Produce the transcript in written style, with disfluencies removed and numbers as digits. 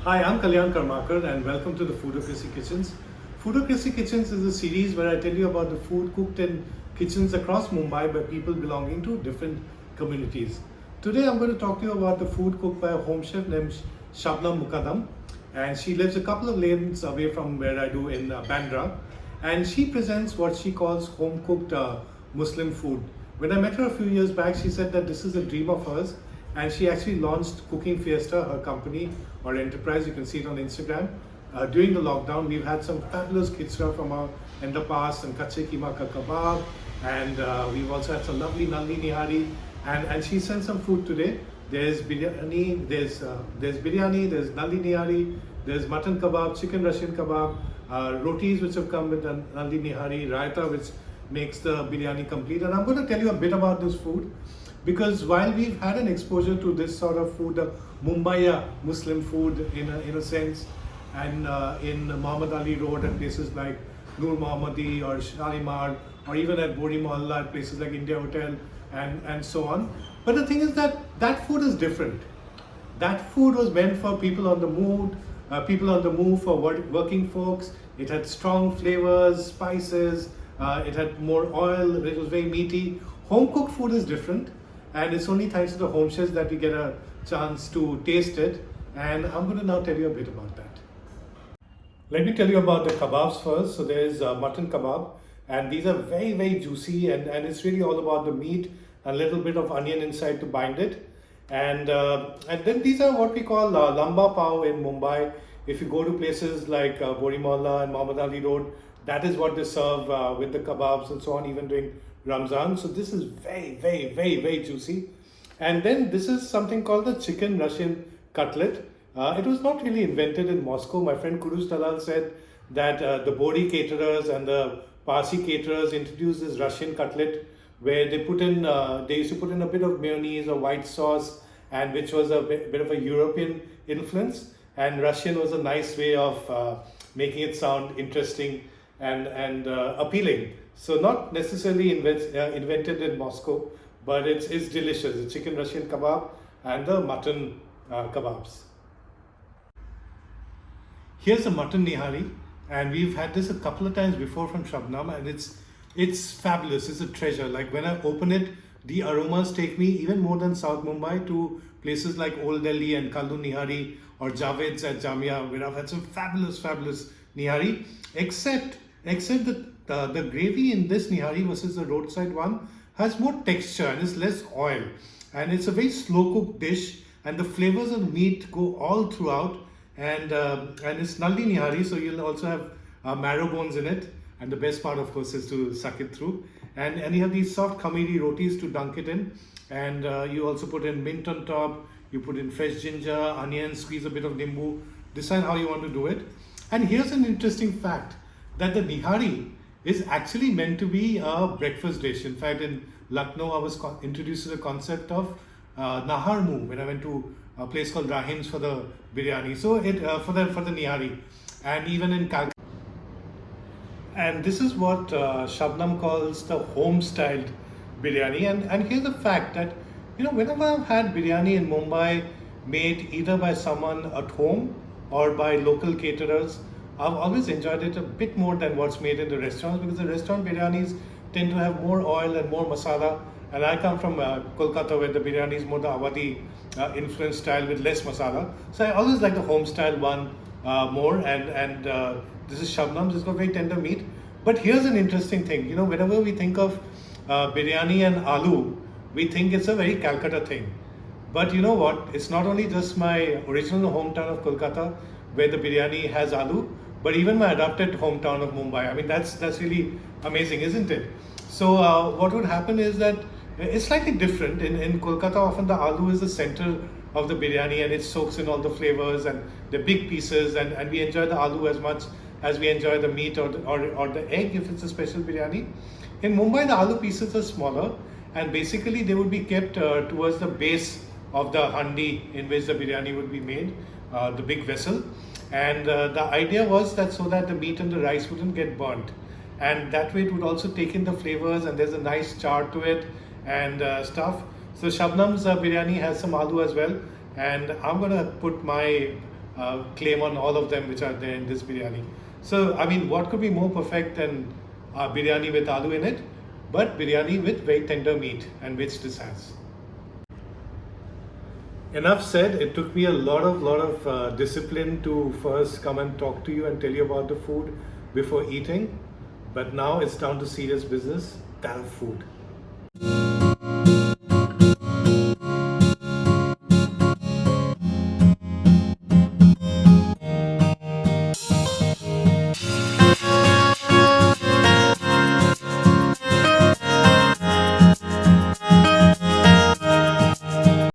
Hi, I'm Kalyan Karmakar and welcome to the Foodocracy Kitchens. Foodocracy Kitchens is a series where I tell you about the food cooked in kitchens across Mumbai by people belonging to different communities. Today I'm going to talk to you about the food cooked by a home chef named Shabnam Mukaddam, and she lives a couple of lanes away from where I do in Bandra, and she presents what she calls home cooked Muslim food. When I met her a few years back, she said that this is a dream of hers, and she actually launched Cooking Fiesta, her company or enterprise. You can see it on Instagram. During the lockdown, we've had some fabulous kitzra from her in the past, and kache keema ka kebab, and we've also had some lovely nalli nihari, and she sent some food today. There's biryani, there's nalli nihari, there's mutton kebab, chicken Russian kebab, rotis which have come with nalli nihari, raita which makes the biryani complete. And I'm going to tell you a bit about this food, because while we've had an exposure to this sort of food, Mumbaiya Muslim food in a sense, and in Muhammad Ali Road and places like Noor Mohammadi or Shalimar, or even at Bori Mohalla at places like India Hotel and so on. But the thing is that that food is different. That food was meant for people on the move for working folks. It had strong flavors, spices, it had more oil, it was very meaty. Home cooked food is different, and it's only thanks to the home chefs that we get a chance to taste it. And I'm going to now tell you a bit about that. Let me tell you about the kebabs first. So there's mutton kebab, and these are very, very juicy, and it's really all about the meat, a little bit of onion inside to bind it. And then these are what we call lamba pav in Mumbai. If you go to places like Bori Mohalla and Muhammad Ali Road, that is what they serve with the kebabs and so on, even during Ramzan. So this is very, very, very, very juicy. And then this is something called the chicken Russian cutlet. It was not really invented in Moscow. My friend Kudus Dalal said that the Bori caterers and the Parsi caterers introduced this Russian cutlet, where they used to put in a bit of mayonnaise or white sauce, and which was a bit of a European influence. And Russian was a nice way of making it sound interesting and appealing. So not necessarily invented in Moscow, but it's delicious. The chicken Russian kebab and the mutton kebabs. Here's the mutton nihari, and we've had this a couple of times before from Shabnam, and it's fabulous. It's a treasure. Like when I open it, the aromas take me even more than South Mumbai to places like Old Delhi and Kaldu Nihari or Javed's at Jamia, where I've had some fabulous, fabulous nihari. Except that the gravy in this nihari versus the roadside one has more texture and it's less oil, and it's a very slow cooked dish, and the flavors of the meat go all throughout, and it's nalli nihari, so you'll also have marrow bones in it, and the best part of course is to suck it through, and you have these soft khamiri rotis to dunk it in, and you also put in mint on top, you put in fresh ginger, onions, squeeze a bit of nimbu, decide how you want to do it. And here's an interesting fact, that the nihari is actually meant to be a breakfast dish. In fact, in Lucknow, I was introduced to the concept of nahar muh when I went to a place called Rahim's for the biryani. So for the nihari, and even in Calcutta. And this is what Shabnam calls the home-styled biryani. And here's the fact that, whenever I've had biryani in Mumbai made either by someone at home or by local caterers, I've always enjoyed it a bit more than what's made in the restaurants, because the restaurant biryanis tend to have more oil and more masala. And I come from Kolkata, where the biryani is more the Awadhi influenced style with less masala. So I always like the home style one more. And this is Shabnam's. It's got very tender meat. But here's an interesting thing. Whenever we think of biryani and aloo, we think it's a very Calcutta thing. But you know what? It's not only just my original hometown of Kolkata where the biryani has aloo, but even my adopted hometown of Mumbai. I mean, that's really amazing, isn't it? So what would happen is that it's slightly different. In Kolkata, often the aloo is the center of the biryani, and it soaks in all the flavors and the big pieces, and we enjoy the aloo as much as we enjoy the meat or the egg if it's a special biryani. In Mumbai, the aloo pieces are smaller, and basically they would be kept towards the base of the handi in which the biryani would be made, the big vessel. And the idea was that so that the meat and the rice wouldn't get burnt, and that way it would also take in the flavors, and there's a nice char to it and stuff. So Shabnam's biryani has some aloo as well, and I'm gonna put my claim on all of them which are there in this biryani. So, I mean, what could be more perfect than biryani with aloo in it, but biryani with very tender meat, and which this has. Enough said. It took me a lot of discipline to first come and talk to you and tell you about the food before eating. But now it's down to serious business, that of food.